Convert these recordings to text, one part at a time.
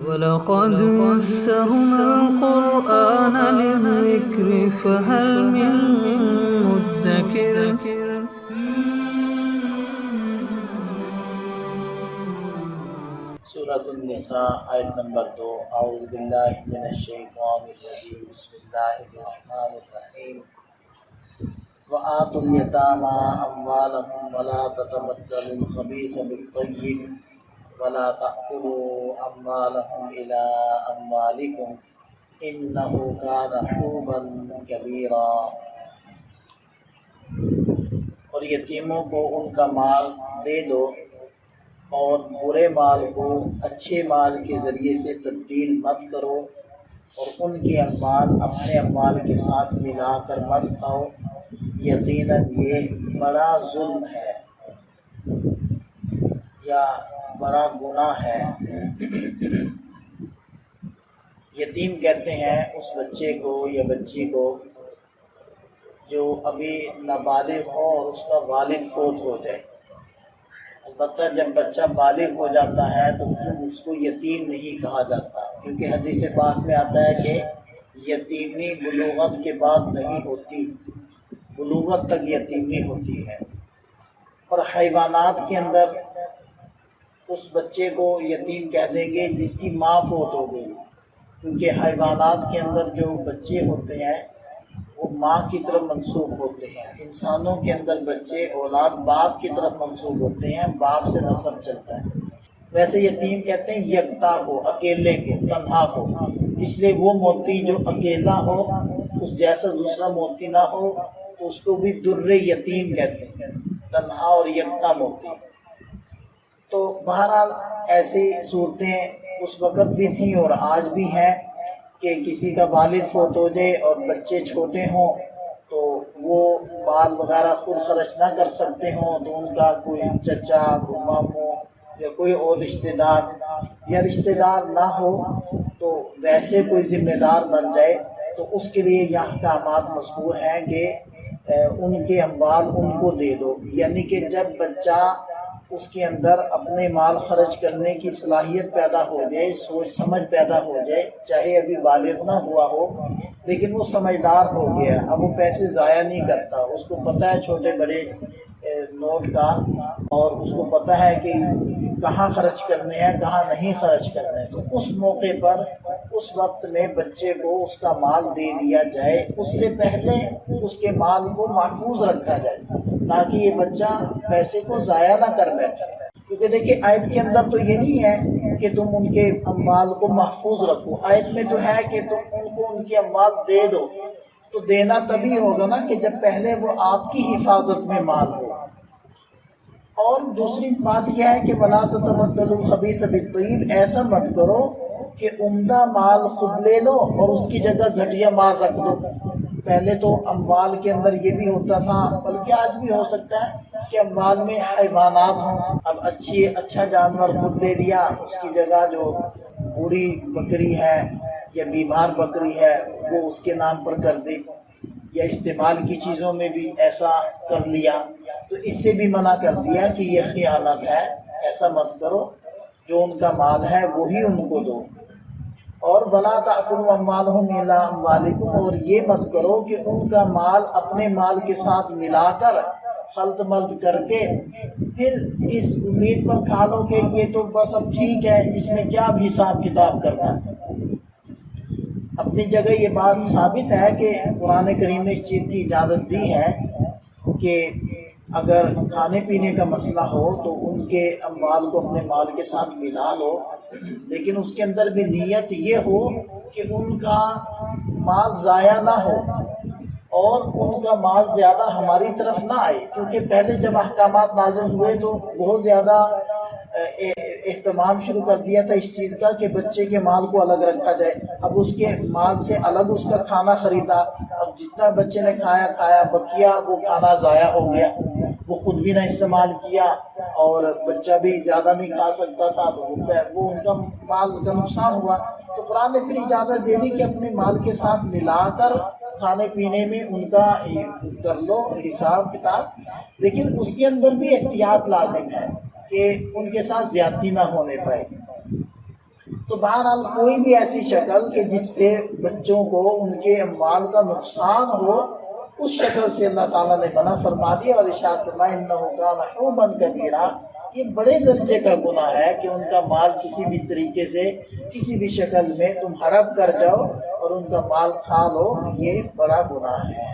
وَلَقَدْ يَسَّرْنَا الْقُرْآنَ لِلذِّكْرِ فَهَلْ مِن مُّدَّكِرٍ سورۃ النساء آیت نمبر 2 اعوذ باللہ من الشیطان الرجیم بسم اللہ الرحمن الرحیم وآتوا اليتامى أموالهم ولا تتبدلوا الخبيث بالطيب ولا تأكلوا أموالهم إلى أموالكم إنه كان حوبا كبيرا۔ اور یتیموں کو ان کا مال دے دو اور برے مال کو اچھے مال کے ذریعے سے تبدیل مت کرو، اور ان کے اموال اپنے اموال کے ساتھ ملا کر مت کھاؤ، یقیناً یہ بڑا ظلم ہے یا بڑا گناہ ہے۔ یتیم کہتے ہیں اس بچے کو یا بچی کو جو ابھی نابالغ ہو اور اس کا والد فوت ہو جائے۔ البتہ جب بچہ بالغ ہو جاتا ہے تو پھر اس کو یتیم نہیں کہا جاتا، کیونکہ حدیث پاک میں آتا ہے کہ یتیمی بلوغت کے بعد نہیں ہوتی، بلوغت تک یتیمی ہوتی ہے۔ اور حیوانات کے اندر اس بچے کو یتیم کہہ دیں گے جس کی ماں فوت ہو گئی، کیونکہ حیوانات کے اندر جو بچے ہوتے ہیں وہ ماں کی طرف منسوب ہوتے ہیں۔ انسانوں کے اندر بچے اولاد باپ کی طرف منسوب ہوتے ہیں، باپ سے نسب چلتا ہے۔ ویسے یتیم کہتے ہیں یکتا کو، اکیلے کو، تنہا کو، اس لیے وہ موتی جو اکیلا ہو، اس جیسا دوسرا موتی نہ ہو تو اس کو بھی در یتیم کہتے ہیں، تنہا اور یکتا موتی۔ تو بہرحال ایسی صورتیں اس وقت بھی تھیں اور آج بھی ہیں کہ کسی کا والد فوت ہو جائے اور بچے چھوٹے ہوں تو وہ مال وغیرہ خود خرچ نہ کر سکتے ہوں، تو ان کا کوئی چچا، کوئی ماموں یا کوئی اور رشتہ دار، یا رشتہ دار نہ ہو تو ویسے کوئی ذمہ دار بن جائے، تو اس کے لیے یہ احکامات مذکور ہیں کہ ان کے اموال ان کو دے دو۔ یعنی کہ جب بچہ اس کے اندر اپنے مال خرچ کرنے کی صلاحیت پیدا ہو جائے، سوچ سمجھ پیدا ہو جائے، چاہے ابھی بالغ نہ ہوا ہو لیکن وہ سمجھدار ہو گیا، اب وہ پیسے ضائع نہیں کرتا، اس کو پتہ ہے چھوٹے بڑے نوٹ کا، اور اس کو پتہ ہے کہ کہاں خرچ کرنے ہیں کہاں نہیں خرچ کرنے، تو اس موقع پر اس وقت میں بچے کو اس کا مال دے دیا جائے۔ اس سے پہلے اس کے مال کو محفوظ رکھا جائے تاکہ یہ بچہ پیسے کو ضائع نہ کر بیٹھے، کیونکہ دیکھیں آیت کے اندر تو یہ نہیں ہے کہ تم ان کے اموال کو محفوظ رکھو، آیت میں تو ہے کہ تم ان کو ان کے اموال دے دو، تو دینا تبھی ہوگا نا کہ جب پہلے وہ آپ کی حفاظت میں مال ہو۔ اور دوسری بات یہ ہے کہ وَلَا تَتَبَدَّلُوا الْخَبِيثَ بِالطَّيِّبِ، ایسا مت کرو کہ عمدہ مال خود لے لو اور اس کی جگہ گھٹیا مال رکھ دو۔ پہلے تو اموال کے اندر یہ بھی ہوتا تھا، بلکہ آج بھی ہو سکتا ہے کہ اموال میں حیوانات ہوں، اب اچھا جانور خود لے لیا، اس کی جگہ جو بوڑھی بکری ہے یا بیمار بکری ہے وہ اس کے نام پر کر دی، یا استعمال کی چیزوں میں بھی ایسا کر لیا، تو اس سے بھی منع کر دیا کہ یہ خیانت ہے، ایسا مت کرو، جو ان کا مال ہے وہی ان کو دو۔ اور وَلَا تَأْكُلُوا أَمْوَالَهُمْ إِلَىٰ أَمْوَالِكُمْ، اور یہ مت کرو کہ ان کا مال اپنے مال کے ساتھ ملا کر خلط ملط کر کے پھر اس امید پر کھا لو کہ یہ تو بس اب ٹھیک ہے، اس میں کیا بھی حساب کتاب کرنا ہے۔ اپنی جگہ یہ بات ثابت ہے کہ قرآن کریم نے اس چیز کی اجازت دی ہے کہ اگر کھانے پینے کا مسئلہ ہو تو ان کے اموال کو اپنے مال کے ساتھ ملا لو، لیکن اس کے اندر بھی نیت یہ ہو کہ ان کا مال ضائع نہ ہو اور ان کا مال زیادہ ہماری طرف نہ آئے، کیونکہ پہلے جب احکامات نازل ہوئے تو بہت زیادہ اہتمام شروع کر دیا تھا اس چیز کا کہ بچے کے مال کو الگ رکھا جائے، اب اس کے مال سے الگ اس کا کھانا خریدا، اب جتنا بچے نے کھایا بقیہ وہ کھانا ضائع ہو گیا، وہ خود بھی نہ استعمال کیا اور بچہ بھی زیادہ نہیں کھا سکتا تھا، تو وہ ان کا مال کا نقصان ہوا۔ تو قرآن نے پھر اجازت دے دی کہ اپنے مال کے ساتھ ملا کر کھانے پینے میں ان کا کر لو حساب کتاب، لیکن اس کے اندر بھی احتیاط لازم ہے کہ ان کے ساتھ زیادتی نہ ہونے پائے۔ تو بہرحال کوئی بھی ایسی شکل کہ جس سے بچوں کو ان کے اموال کا نقصان ہو، اس شکل سے اللہ تعالیٰ نے منع فرما دیا اور ارشاد فرمایا انہ کان حوبا کبیرا، یہ بڑے درجے کا گناہ ہے کہ ان کا مال کسی بھی طریقے سے کسی بھی شکل میں تم ہڑپ کر جاؤ اور ان کا مال کھا لو، یہ بڑا گناہ ہے۔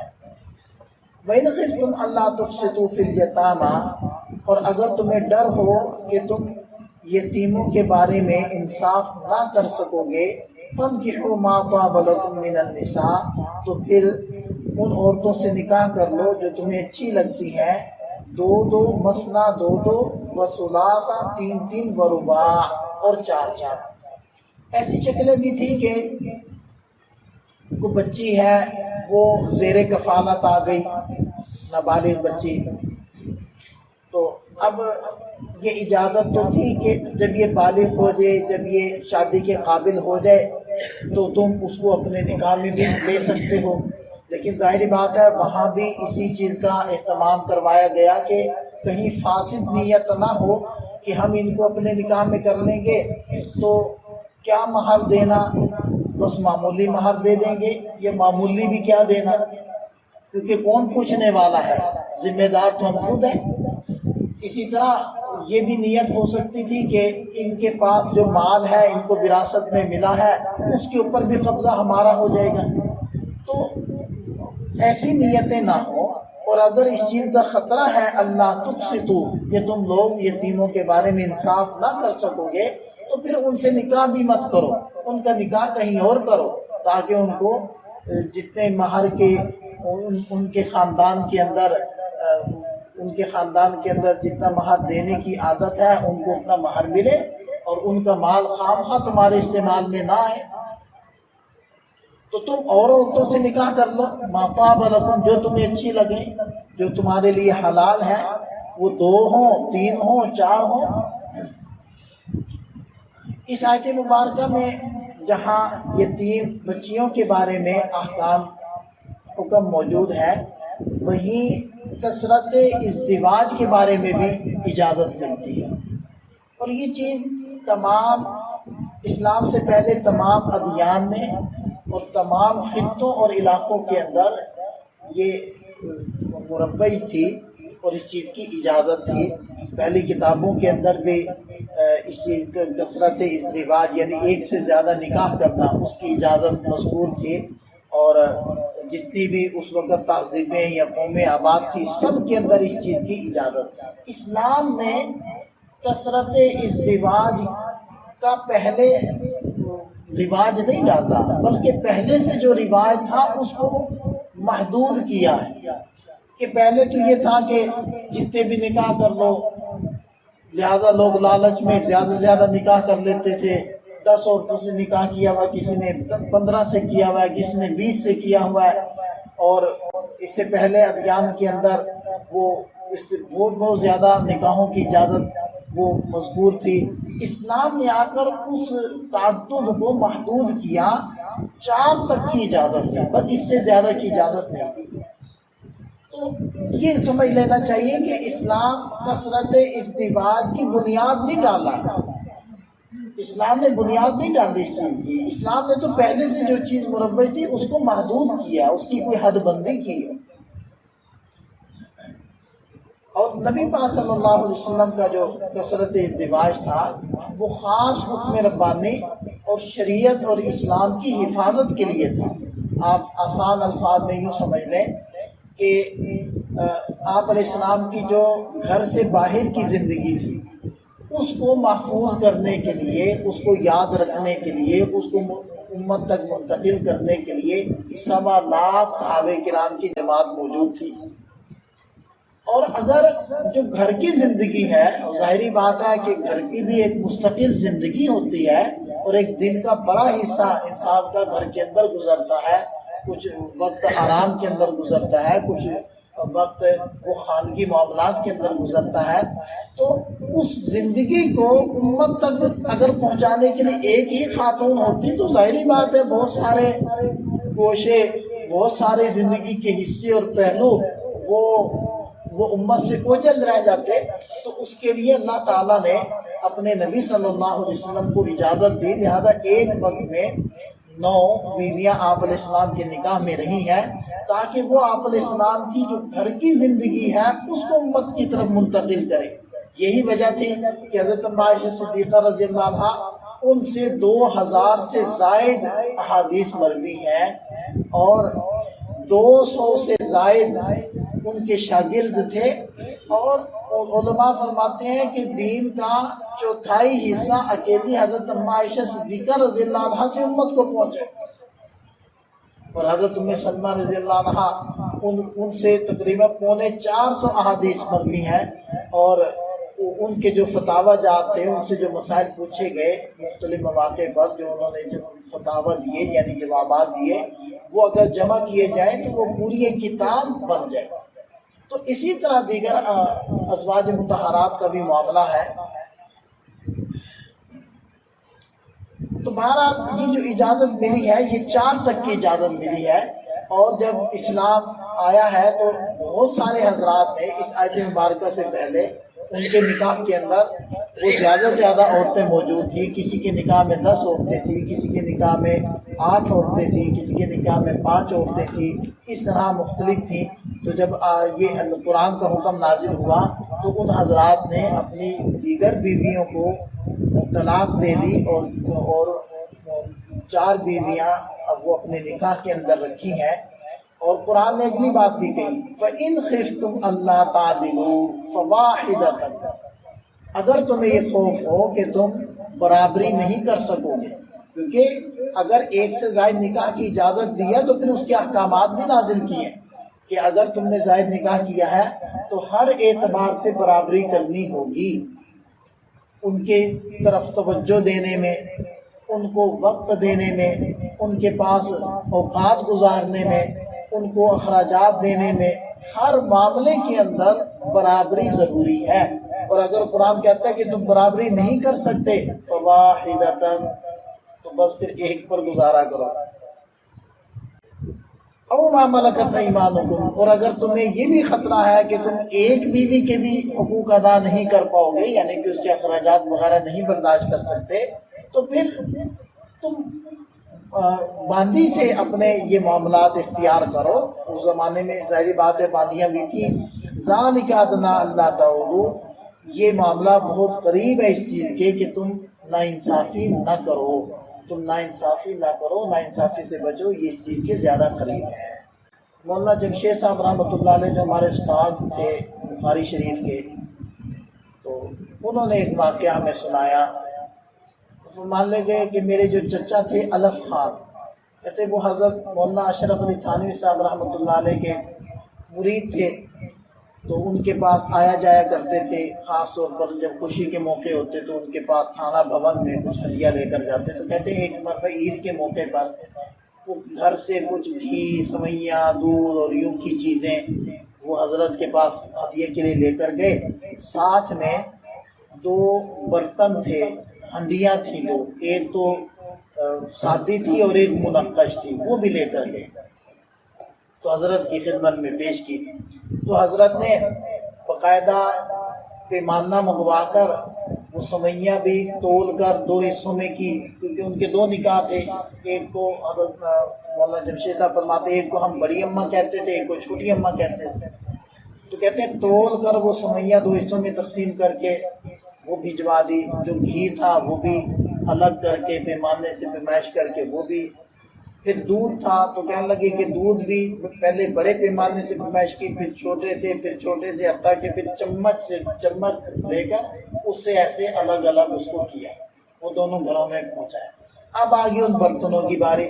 وَإِنْ خِفْتُمْ أَلَّا تُقْسِطُوا فِي الْيَتَامَىٰ، اور اگر تمہیں ڈر ہو کہ تم یتیموں کے بارے میں انصاف نہ کر سکو گے، فَانْكِحُوا مَا طَابَ لَكُم مِّنَ النِّسَاءِ، تو پھر ان عورتوں سے نکاح کر لو جو تمہیں اچھی لگتی ہیں، دو دو مثنا دو دو وثلاثا تین تین ورباع اور چار چار۔ ایسی شکلیں بھی تھی کہ کوئی بچی ہے وہ زیر کفالت آ گئی، نابالغ بچی، تو اب یہ اجازت تو تھی کہ جب یہ بالغ ہو جائے، جب یہ شادی کے قابل ہو جائے تو تم اس کو اپنے نکاح میں بھی لے سکتے ہو، لیکن ظاہری بات ہے وہاں بھی اسی چیز کا اہتمام کروایا گیا کہ کہیں فاسد نیت نہ ہو کہ ہم ان کو اپنے نکاح میں کر لیں گے تو کیا مہر دینا، بس معمولی مہر دے دیں گے، یہ معمولی بھی کیا دینا، کیونکہ کون پوچھنے والا ہے، ذمہ دار تو ہم خود ہیں۔ اسی طرح یہ بھی نیت ہو سکتی تھی کہ ان کے پاس جو مال ہے ان کو وراثت میں ملا ہے اس کے اوپر بھی قبضہ ہمارا ہو جائے گا، تو ایسی نیتیں نہ ہوں۔ اور اگر اس چیز کا خطرہ ہے اللہ تقسطوا، کہ تم لوگ یتیموں کے بارے میں انصاف نہ کر سکو گے، تو پھر ان سے نکاح بھی مت کرو، ان کا نکاح کہیں اور کرو، تاکہ ان کو جتنے مہر کے ان کے خاندان کے اندر جتنا مہر دینے کی عادت ہے ان کو اتنا مہر ملے اور ان کا مال خام خواہ تمہارے استعمال میں نہ آئے۔ تو تم اور عورتوں سے نکاح کر لو، ما طاب لکم، جو تمہیں اچھی لگے، جو تمہارے لیے حلال ہے، وہ 2 ہوں 3 ہوں 4 ہوں۔ اس آیت مبارکہ میں جہاں یتیم بچیوں کے بارے میں احکام حکم موجود ہے، وہیں کثرت ازدواج کے بارے میں بھی اجازت ملتی ہے، اور یہ چیز تمام اسلام سے پہلے تمام ادیان میں اور تمام خطوں اور علاقوں کے اندر یہ مربع تھی اور اس چیز کی اجازت تھی۔ پہلی کتابوں کے اندر بھی اس چیز کا کثرت ازدواج یعنی ایک سے زیادہ نکاح کرنا اس کی اجازت مذکور تھی، اور جتنی بھی اس وقت تہذیبیں یا قومیں آباد تھی سب کے اندر اس چیز کی اجازت تھی۔ اسلام نے کثرت ازدواج کا پہلے رواج نہیں ڈالا، بلکہ پہلے سے جو رواج تھا اس کو محدود کیا ہے، کہ پہلے تو یہ تھا کہ جتنے بھی نکاح کر لو، لہذا لوگ لالچ میں زیادہ سے زیادہ نکاح کر لیتے تھے، 10 عورتوں سے نکاح کیا ہوا، کسی نے 15 سے کیا ہوا ہے، کسی نے 20 سے کیا ہوا ہے، اور اس سے پہلے ادیان کے اندر وہ اس سے بہت زیادہ نکاحوں کی اجازت وہ مذکور تھی۔ اسلام نے آ کر اس تعدد کو محدود کیا، 4 تک کی اجازت دی، بس اس سے زیادہ کی اجازت نہیں دی۔ تو یہ سمجھ لینا چاہیے کہ اسلام کثرت ازدواج کی بنیاد نہیں ڈالا، اسلام نے بنیاد نہیں ڈالی اس چیز کی، اسلام نے تو پہلے سے جو چیز مربع تھی اس کو محدود کیا، اس کی کوئی حد بندی کی ہے۔ اور نبی پاک صلی اللہ علیہ وسلم کا جو کثرت ازدواج تھا وہ خاص حکم ربانی اور شریعت اور اسلام کی حفاظت کے لیے تھا۔ آپ آسان الفاظ میں یوں سمجھ لیں کہ آپ علیہ السلام کی جو گھر سے باہر کی زندگی تھی اس کو محفوظ کرنے کے لیے، اس کو یاد رکھنے کے لیے، اس کو امت تک منتقل کرنے کے لیے 1.25 لاکھ صحابہ کرام کی جماعت موجود تھی۔ اور اگر جو گھر کی زندگی ہے، ظاہری بات ہے کہ گھر کی بھی ایک مستقل زندگی ہوتی ہے اور ایک دن کا بڑا حصہ انسان کا گھر کے اندر گزرتا ہے، کچھ وقت آرام کے اندر گزرتا ہے، کچھ وقت وہ خانگی معاملات کے اندر گزرتا ہے، تو اس زندگی کو امت تک اگر پہنچانے کے لیے ایک ہی خاتون ہوتی تو ظاہری بات ہے بہت سارے گوشے، بہت سارے زندگی کے حصے اور پہلو وہ امت سے اوجھل رہ جاتے۔ تو اس کے لیے اللہ تعالیٰ نے اپنے نبی صلی اللہ علیہ وسلم کو اجازت دی، لہذا ایک وقت میں 9 بیویاں آپ علیہ السلام کے نکاح میں رہی ہیں، تاکہ وہ آپ علیہ السلام کی جو گھر کی زندگی ہے اس کو امت کی طرف منتقل کرے۔ یہی وجہ تھی کہ حضرت عائشہ صدیقہ رضی اللہ عنہا ان سے 2000 سے زائد احادیث مروی ہیں، اور 200 سے زائد ان کے شاگرد تھے، اور علماء فرماتے ہیں کہ دین کا 1/4 حصہ اکیلی حضرت عائشہ صدیقہ رضی اللہ عنہا سے امت کو پہنچے، اور حضرت ام سلمہ رضی اللہ عنہا ان سے تقریباً 450 احادیث مروی ہیں، اور ان کے جو فتاوی جات تھے، ان سے جو مسائل پوچھے گئے مختلف مواقع پر، جو انہوں نے جو فتاوی دیے یعنی جوابات دیے، وہ اگر جمع کیے جائیں تو وہ پوری ایک کتاب بن جائے۔ تو اسی طرح دیگر ازواج مطہرات کا بھی معاملہ ہے۔ تو بہرحال یہ جو اجازت ملی ہے، یہ 4 تک کی اجازت ملی ہے، اور جب اسلام آیا ہے تو بہت سارے حضرات نے اس آیت مبارکہ سے پہلے ان کے نکاح کے اندر وہ زیادہ سے زیادہ عورتیں موجود تھیں، کسی کے نکاح میں 10 عورتیں تھیں، کسی کے نکاح میں 8 عورتیں تھیں، کسی کے نکاح میں 5 عورتیں تھیں، اس طرح مختلف تھیں۔ تو جب یہ قرآن کا حکم نازل ہوا تو ان حضرات نے اپنی دیگر بیویوں کو طلاق دے دی، اور 4 بیویاں اب وہ اپنے نکاح کے اندر رکھی ہیں۔ اور قرآن نے اگلی بات بھی کہی، فَإِنْ خِفْتُمْ أَلَّا تَعْدِلُوا فَوَاحِدَةً، اگر تمہیں یہ خوف ہو کہ تم برابری نہیں کر سکو گے، کیونکہ اگر ایک سے زائد نکاح کی اجازت دی ہے تو پھر اس کے احکامات بھی نازل کیے ہیں کہ اگر تم نے زائد نکاح کیا ہے تو ہر اعتبار سے برابری کرنی ہوگی، ان کے طرف توجہ دینے میں، ان کو وقت دینے میں، ان کے پاس اوقات گزارنے میں، ان کو اخراجات دینے میں، ہر معاملے کے اندر برابری ضروری ہے۔ اور اگر قرآن کہتا ہے کہ تم برابری نہیں کر سکتے فواحدۃ، تو بس پھر ایک پر گزارا کرو۔ او ما ملکت ایمانکم، اور اگر تمہیں یہ بھی خطرہ ہے کہ تم ایک بیوی کے بھی حقوق ادا نہیں کر پاؤ گے، یعنی کہ اس کے اخراجات وغیرہ نہیں برداشت کر سکتے، تو پھر تم باندی سے اپنے یہ معاملات اختیار کرو۔ اس زمانے میں ظاہری بات ہے باندیاں بھی تھیں۔ ذالک ادنیٰ اللہ تعولوا، یہ معاملہ بہت قریب ہے اس چیز کے کہ تم ناانصافی نہ کرو، تم ناانصافی نہ کرو، ناانصافی سے بچو، یہ اس چیز کے زیادہ قریب ہے۔ مولانا جمشید صاحب رحمۃ اللہ علیہ جو ہمارے استاد تھے بخاری شریف کے، تو انہوں نے ایک واقعہ ہمیں سنایا۔ مان لے گئے کہ میرے جو چچا تھے الف خان، کہتے وہ حضرت مولانا اشرف علی تھانوی صاحب رحمۃ اللہ علیہ کے مرید تھے، تو ان کے پاس آیا جایا کرتے تھے، خاص طور پر جب خوشی کے موقع ہوتے تو ان کے پاس تھانہ بھون میں کچھ ہدیہ لے کر جاتے۔ تو کہتے ہیں ایک مرتبہ عید کے موقع پر وہ گھر سے کچھ گھی، سوئیاں، دودھ اور یوں کی چیزیں وہ حضرت کے پاس ہدیے کے لیے لے کر گئے، ساتھ میں 2 برتن تھے، ہنڈیاں تھیں، وہ ایک تو سادی تھی اور ایک منقش تھی، وہ بھی لے کر گئے، تو حضرت کی خدمت میں پیش کی۔ تو حضرت نے باقاعدہ پیمانہ منگوا کر وہ سوئیاں بھی تول کر 2 حصوں میں کی، کیونکہ ان کے 2 نکاح تھے، ایک کو حضرت مولانا جمشید صاحب فرماتے ایک کو ہم بڑی اماں کہتے تھے، ایک کو چھوٹی اماں کہتے تھے۔ تو کہتے ہیں تول کر وہ سوئیاں 2 حصوں میں تقسیم کر کے وہ بھجوا دی، جو گھی تھا وہ بھی الگ کر کے پیمانے سے پیمائش کر کے وہ بھی، پھر دودھ تھا تو کہنے لگے کہ دودھ بھی پہلے بڑے پیمانے سے پیمائش کی، پھر چھوٹے سے حتیٰ کہ پھر چمچ لے کر اس سے ایسے الگ الگ اس کو کیا، وہ دونوں گھروں میں پہنچایا۔ اب آگے ان برتنوں کی باری،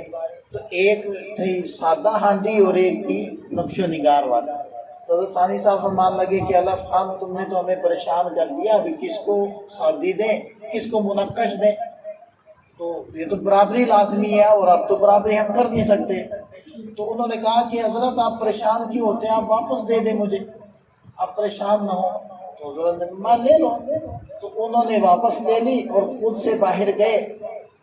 تو ایک تھی سادہ ہانڈی اور ایک تھی نقش و نگار والا۔ تو حضرت ثانی صاحب فرمان لگے کہ الف خان تم نے تو ہمیں پریشان کر دیا، ابھی کس کو سادی دیں کس کو منقش دیں، تو یہ تو برابری لازمی ہے اور اب تو برابری ہم کر نہیں سکتے۔ تو انہوں نے کہا کہ حضرت آپ پریشان کیوں ہوتے ہیں، آپ واپس دے دیں مجھے، آپ پریشان نہ ہو۔ تو حضرت نے میں لے لو، تو انہوں نے واپس لے لی اور خود سے باہر گئے،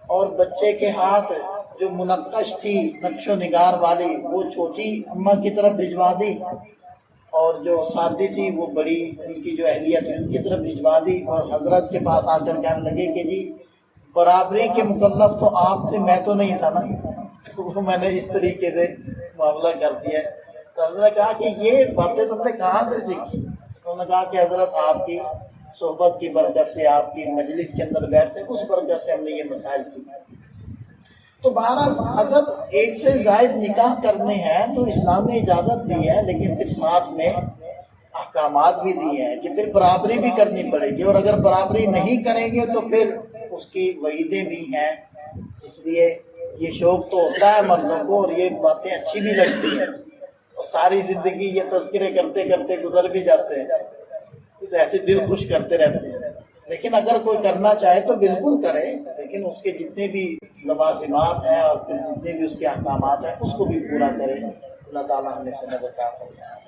اور بچے کے ہاتھ جو منقش تھی نقش و نگار والی وہ چھوٹی اماں کی طرف بھجوا دی، اور جو ساتھی تھی وہ بڑی ان کی جو اہلیہ تھی ان کی طرف بھجوا دی، اور حضرت کے پاس آ کر کہنے لگے کہ جی برابری کے مکلف تو آپ تھے، میں تو نہیں تھا نا۔ تو وہ میں نے اس طریقے سے معاملہ کر دیا۔ تو حضرت نے کہا کہ یہ باتیں تم نے کہاں سے سیکھی؟ انہوں نے کہا کہ حضرت آپ کی صحبت کی برکت سے، آپ کی مجلس کے اندر بیٹھے اس برکت سے ہم نے یہ مسائل سیکھے۔ تو بہرحال اگر ایک سے زائد نکاح کرنے ہیں تو اسلام نے اجازت دی ہے، لیکن پھر ساتھ میں احکامات بھی دیے ہیں کہ پھر برابری بھی کرنی پڑے گی، اور اگر برابری نہیں کریں گے تو پھر اس کی وعیدیں بھی ہیں۔ اس لیے یہ شوق تو ہوتا ہے مردوں کو، اور یہ باتیں اچھی بھی لگتی ہیں، اور ساری زندگی یہ تذکرے کرتے کرتے گزر بھی جاتے ہیں، تو ایسے دل خوش کرتے رہتے ہیں۔ لیکن اگر کوئی کرنا چاہے تو بالکل کرے، لیکن اس کے جتنے بھی لوازمات ہیں اور پھر جتنے بھی اس کے احکامات ہیں اس کو بھی پورا کرے۔ اللہ تعالیٰ ہمیں سے مدد عطا فرمائے۔